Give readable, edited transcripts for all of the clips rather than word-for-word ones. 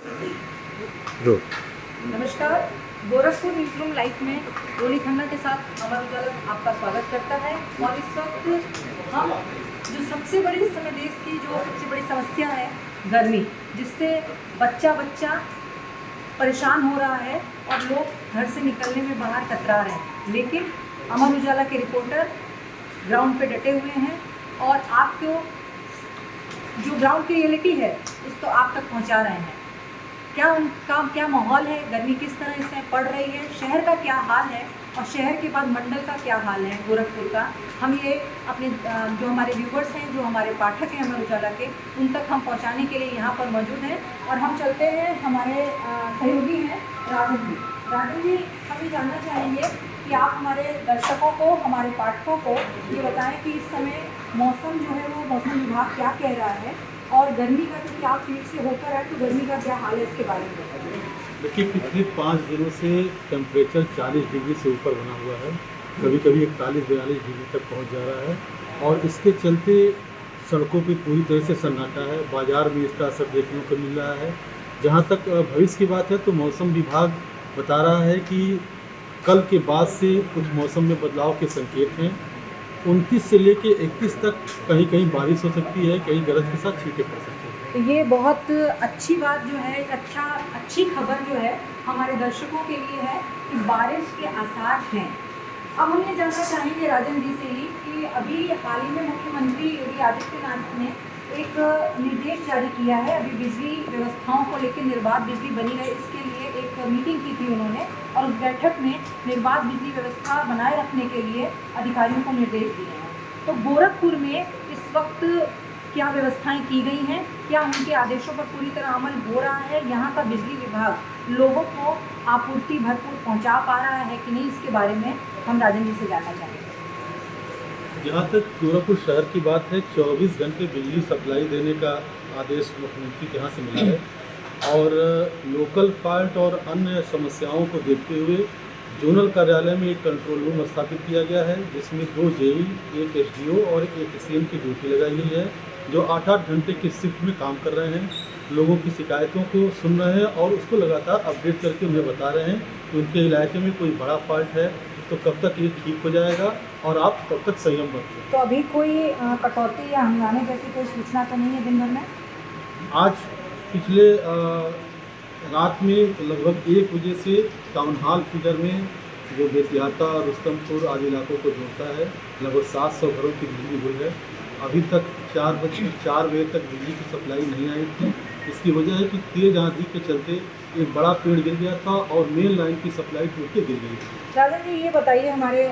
रो नमस्कार। Gorakhpur news room live में रोनी खन्ना के साथ अमर उजाला आपका स्वागत करता है। और इस वक्त हम जो सबसे बड़ी इस समय देश की जो सबसे बड़ी समस्या है गर्मी, जिससे बच्चा बच्चा परेशान हो रहा है और लोग घर से निकलने में बाहर कतरा रहे हैं, लेकिन अमर उजाला के रिपोर्टर ग्राउंड पे डटे हुए हैं और आपको जो ग्राउंड की रियलिटी है उसको आप तक पहुंचा रहे हैं। क्या माहौल है, गर्मी किस तरह इसमें पड़ रही है, शहर का क्या हाल है और शहर के बाद मंडल का क्या हाल है गोरखपुर का, हम ये अपने जो हमारे व्यूवर्स हैं, जो हमारे पाठक हैं अमर उजाला के, उन तक हम पहुंचाने के लिए यहाँ पर मौजूद हैं। और हम चलते हैं, हमारे सहयोगी हैं राजन जी। राजन जी, हम ये जानना चाहेंगे कि आप हमारे दर्शकों को, हमारे पाठकों को ये बताएं कि इस समय मौसम जो है वो मौसम विभाग क्या कह रहा है और गर्मी का, क्योंकि आप फील्ड से होकर आए तो गर्मी का क्या हाल है इसके बारे में बताइए। देखिए, पिछले 5 दिनों से टेम्परेचर 40 डिग्री से ऊपर बना हुआ है, कभी कभी 41-42 डिग्री तक पहुंच जा रहा है और इसके चलते सड़कों पे पूरी तरह से सन्नाटा है। बाज़ार में इसका असर देखने को मिल रहा है। जहां तक भविष्य की बात है तो मौसम विभाग बता रहा है कि कल के बाद से कुछ मौसम में बदलाव के संकेत हैं। 29 से लेके 31 तक कहीं कहीं बारिश हो सकती है, कहीं गरज के साथ छींटे पड़ सकते हैं। तो ये बहुत अच्छी बात जो है, अच्छी खबर जो है हमारे दर्शकों के लिए है कि बारिश के आसार हैं। अब हम ये जानना चाहेंगे राजन जी से ही कि अभी हाल ही में मुख्यमंत्री योगी आदित्यनाथ ने एक निर्देश जारी किया है। अभी बिजली व्यवस्थाओं को लेकर, निर्बाध बिजली बनी रहे इसके लिए एक मीटिंग की थी उन्होंने, और उस बैठक में निर्बाध बिजली व्यवस्था बनाए रखने के लिए अधिकारियों को निर्देश दिए हैं। तो गोरखपुर में इस वक्त क्या व्यवस्थाएं की गई हैं, क्या उनके आदेशों पर पूरी तरह अमल हो रहा है, यहाँ का बिजली विभाग लोगों को आपूर्ति भरपूर पहुँचा पा रहा है कि नहीं, इसके बारे में हम राजन जी से जानना चाहेंगे। जहाँ तक गोरखपुर शहर की बात है, 24 घंटे बिजली सप्लाई देने का आदेश मुख्यमंत्री के यहाँ से मिला है और लोकल फॉल्ट और अन्य समस्याओं को देखते हुए जोनल कार्यालय में एक कंट्रोल रूम स्थापित किया गया है, जिसमें 2 जेई, एक एसडीओ और एक एसडीएम की ड्यूटी लगाई गई है, जो 8-8 घंटे की शिफ्ट में काम कर रहे हैं, लोगों की शिकायतों को सुन रहे हैं और उसको लगातार अपडेट करके उन्हें बता रहे हैं कि उनके इलाके में कोई बड़ा फॉल्ट है तो कब तक ये ठीक हो जाएगा और आप कब तक संयम बरतें। तो अभी कोई कटौती या हंगामे जैसी कोई सूचना तो नहीं है दिन भर में? आज पिछले रात में लगभग 1 बजे से टाउन हॉल फिगर में, जो बेतियाता, रुस्तमपुर आदि इलाकों को जोड़ता है, लगभग 700 घरों की बिजली हुई है। अभी तक 4 बजे तक बिजली की सप्लाई नहीं आई थी। इसकी वजह है कि तेज़ आंधी के चलते एक बड़ा पेड़ गिर गया था और मेन लाइन की सप्लाई टूट के गिर गई थी। राजन जी, ये बताइए हमारे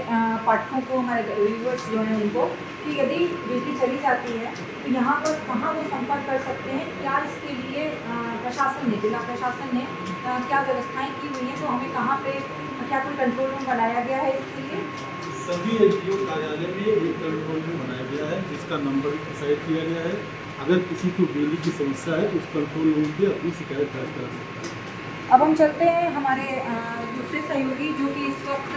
पाठकों को, हमारे व्यूअर्स जो हैं उनको, कि यदि बिजली चली जाती है तो यहाँ पर कहाँ वो संपर्क कर सकते हैं, क्या इसके लिए प्रशासन ने, जिला प्रशासन ने क्या व्यवस्थाएं की हुई हैं, तो हमें कहाँ पे, क्या कोई कंट्रोल रूम बनाया गया है इसके लिए? सभी एसडीओ कार्यालय में एक कंट्रोल रूम बनाया गया है, जिसका नंबर भी डिसाइड किया गया है। अगर किसी को बिजली की समस्या है तो उस कंट्रोल रूम पे अपनी शिकायत दर्ज करा सकता है। अब हम चलते हैं हमारे दूसरे सहयोगी, जो कि इस वक्त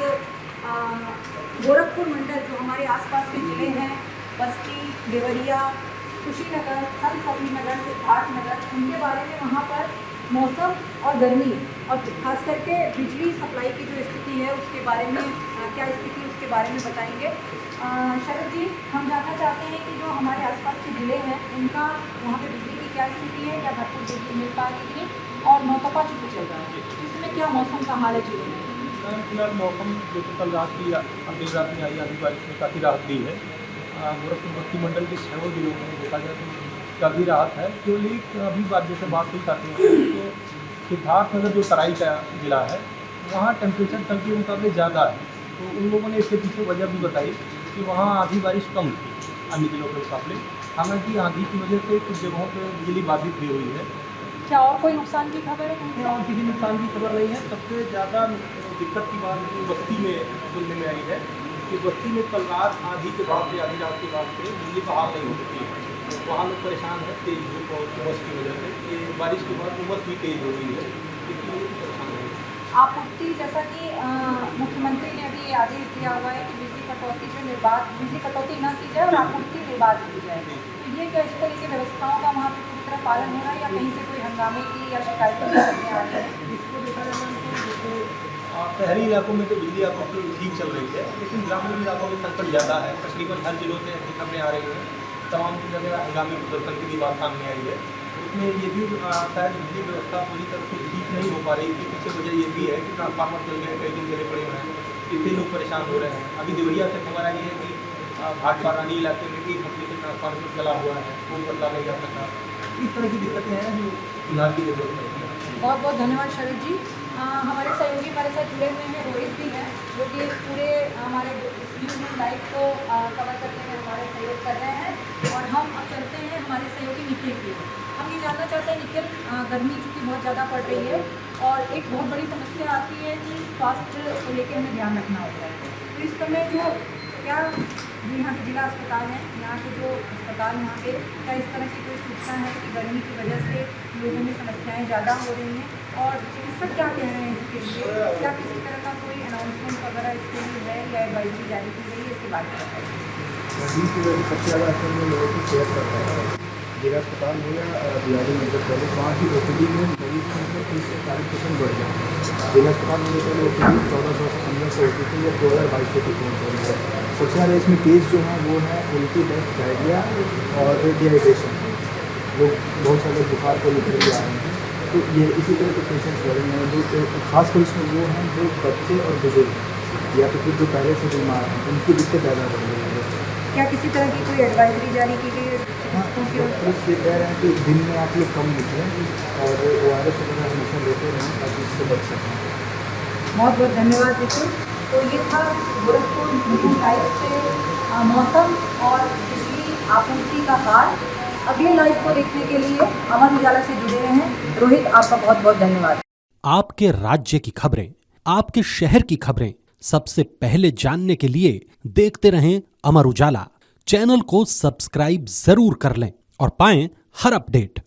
गोरखपुर मंडल, जो हमारे आसपास के ज़िले हैं, बस्ती, देवरिया, कुशीनगर, संत कबीरनगर, सिद्धार्थनगर, उनके बारे में वहाँ पर मौसम और गर्मी और ख़ास करके बिजली सप्लाई की जो स्थिति है उसके बारे में, क्या स्थिति है उसके बारे में बताएंगे। शरद जी, हम जानना चाहते हैं कि जो हमारे आसपास के ज़िले हैं उनका, वहाँ पे बिजली की क्या स्थिति है, क्या भरपूर बिजली मिल पा रही है और नौतपा चुके चल रहा है, इसमें क्या मौसम का हाल है जिले में? फिलहाल मौसम जो कि कल रात की देर रात में आई आधी बारिश में काफ़ी राहत दी है। गोरखपुर बस्ती मंडल के 6 जिलों में देखा जाए तो काफ़ी राहत है। केवल एक अभी बात जैसे बात हुई करते हैं कि सिद्धार्थनगर जो तराई का ज़िला है, वहाँ टेम्परेचर कल के मुकाबले ज़्यादा है। तो उन लोगों ने इसके पीछे वजह भी बताई कि वहाँ आधी बारिश कम थी अन्य जिलों के मुकाबले। हालांकि आंधी की वजह से कुछ जगहों पर बिजली बाधित भी हुई है। क्या और कोई नुकसान की खबर है? नहीं, और किसी नुकसान की खबर नहीं है। सबसे ज़्यादा दिक्कत की बात जो बस्ती में सुनने में आई है कि बस्ती में कल रात आधी के बाद से, आधी रात के बाद से बिजली बहाल नहीं हो सकती है। तो वहाँ लोग परेशान है तेज़ धूप और उमस की वजह से। ये बारिश के बाद उमस भी तेज़ हो गई है, इसलिए लोग परेशान है। आपूर्ति, जैसा कि मुख्यमंत्री ने अभी ये आदेश दिया हुआ है कि बिजली कटौती न की जाए और आपूर्ति निर्बाध की जाए, तो ये क्या इस तरह की व्यवस्थाओं का वहाँ पर पूरी तरह पालन हो रहा है या कहीं से कोई हंगामे की या शिकायतें सामने आ रही है? इसको देखा जाए तो शहरी इलाकों में तो बिजली आपूर्ति ठीक चल रही है, लेकिन ग्रामीण इलाकों में संकट ज़्यादा है। तकरीबन हर जिलों से ऐसी खबरें आ रही हैं, तमाम जगह हंगामी प्रदर्शन की भी बात सामने आई है। उसमें ये भी शायद बिजली व्यवस्था पूरी तरह से ठीक नहीं हो पा रही है। पीछे वजह ये भी है कि ट्रांसफार्मर चल गए, कई दिन चले पड़े हुए हैं, इससे लोग परेशान हो रहे हैं। अभी देवरिया से खबर आई है कि भाटपा रानी इलाके में एक हफ्ते से ट्रांसफार्मर चला हुआ है, वो बदला नहीं जा सकता। इस तरह की दिक्कतें हैं जो सुधार की जरूरत है। बहुत बहुत धन्यवाद शरद जी। हमारे सहयोगी हमारे साथ जुड़े हुए हैं, रोहित भी हैं, जो कि इस पूरे हमारे न्यूज़ लाइव को कवर करने में हमारे सहयोग कर रहे हैं। और हम अब चलते हैं हमारे सहयोगी निखिल की। हम ये जानना चाहते हैं निखिल, गर्मी चूँकि बहुत ज़्यादा पड़ रही है और एक बहुत बड़ी समस्या आती है कि स्वास्थ्य को लेकर हमें ध्यान रखना होता है, तो इस समय जो क्या जो यहाँ के जिला अस्पताल हैं, यहाँ के जो अस्पताल यहाँ पे क्या इस तरह की कोई सूचना है कि गर्मी की वजह से लोगों में समस्याएं ज़्यादा हो रही हैं और चिकित्सक क्या कह रहे हैं इसके लिए? क्या किसी तरह का कोई अनाउंसमेंट वगैरह इसके लिए है या एडवाइजरी जारी की गई है? इसके बारे में बताइए। गर्मी की वजह से सबसे ज़्यादा असर में लोगों की सेहत करता है। जिला अस्पताल हो या बिहारी मेडिकल कॉलेज, वहाँ की ओपीडी में मरीज की संख्या 30 से 40% बढ़ गई। जिला अस्पताल में पहले ओपीडी 1400 से 1500 होती थी, या 2022 से पहुँच रही है। सबसे ज़्यादा इसमें केस जो हैं वो हैं उल्टी, दस्त, डायरिया और डिहाइड्रेशन। लोग बहुत सारे बुखार को लेकर भी आ रहे हैं, तो ये इसी तरह के पेशेंट्स बढ़ रहे हैं। जो खासकर इसमें वो हैं जो बच्चे और बुजुर्ग हैं या तो फिर जो पहले से बीमार हैं, उनकी दिक्कत ज़्यादा बढ़ रही है। क्या किसी तरह की कोई एडवाइजरी जारी की गई है चिकित्सकों की ओर से? ये कह रहे हैं कि दिन में आप लोग कम निकलें और ORS वगैरह हमेशा लेते रहें ताकि इससे बच सकें। बहुत बहुत धन्यवाद निखिल। तो ये था गोरखपुर न्यूज़ लाइव से मौसम और बिजली आपूर्ति का हाल। अगले लाइव को देखने के लिए अमर उजाला से जुड़े रहें। रोहित, आपका बहुत बहुत धन्यवाद। आपके राज्य की खबरें, आपके शहर की खबरें सबसे पहले जानने के लिए देखते रहें अमर उजाला। चैनल को सब्सक्राइब जरूर कर लें और पाएं हर अपडेट।